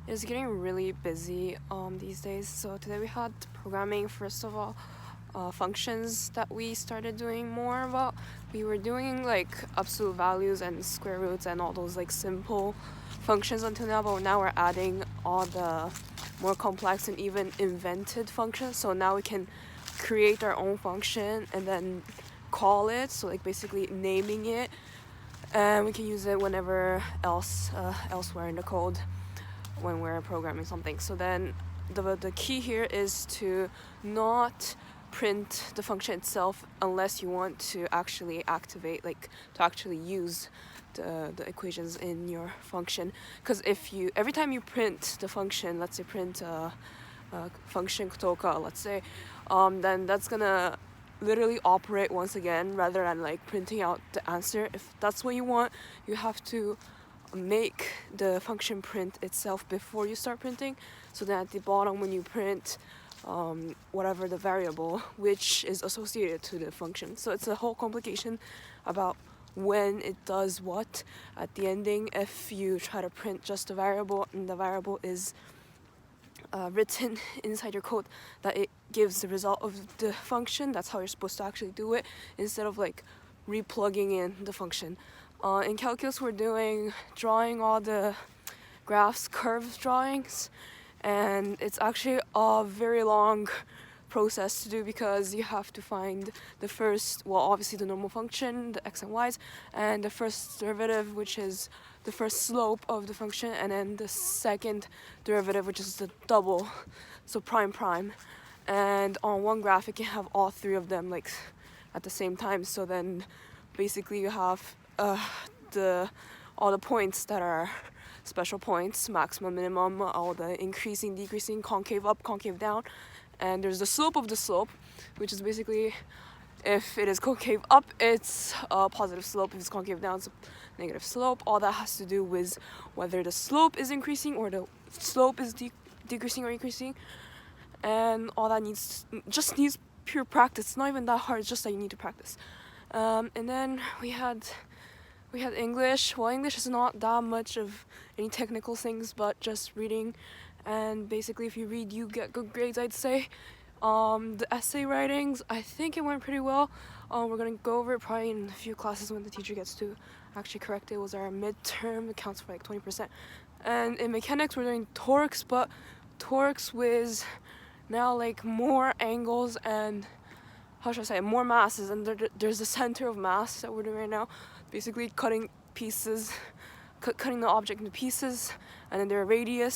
It's getting really busy these days. So today we had programming. First of all, functions that we started doing more about. We were doing like absolute values and square roots and all those like simple functions until now, but now we're adding all the more complex and even invented functions. So now we can create our own function and then call it. So like basically naming it, and we can use it whenever elsewhere in the code when we're programming something. So then the key here is to not print the function itself unless you want to actually activate, like to actually use the equations in your function. Because if you every time you print the function, let's say print function kutoka, let's say, then that's gonna literally operate once again rather than like printing out the answer. If that's what you want, you have to make the function print itself before you start printing, so that at the bottom when you print whatever the variable which is associated to the function. So it's a whole complication about when it does what at the ending. If you try to print just a variable and the variable is written inside your code, that it gives the result of the function. That's how you're supposed to actually do it, instead of like replugging in the function. In calculus, we're drawing all the graphs, curves drawings, and it's actually a very long process to do because you have to find the first, well, obviously the normal function, the x and y's, and the first derivative, which is the first slope of the function, and then the second derivative, which is the double, so prime. And on one graph, it can have all three of them like at the same time. So then basically you have all the points that are special points, maximum, minimum, all the increasing, decreasing, concave up, concave down, and there's the slope of the slope, which is basically if it is concave up, it's a positive slope. If it's concave down, it's a negative slope. All that has to do with whether the slope is increasing or the slope is decreasing or increasing, and all that needs pure practice. It's not even that hard, it's just that you need to practice. And then we had English. Well, English is not that much of any technical things, but just reading. And basically, if you read, you get good grades, I'd say. The essay writings, I think it went pretty well. We're gonna go over it probably in a few classes when the teacher gets to actually correct it. It was our midterm. It counts for like 20%. And in mechanics, we're doing torques, but torques with now like more angles and how should I say, more masses, and there's the center of mass that we're doing right now. Basically cutting the object into pieces, and then their radius.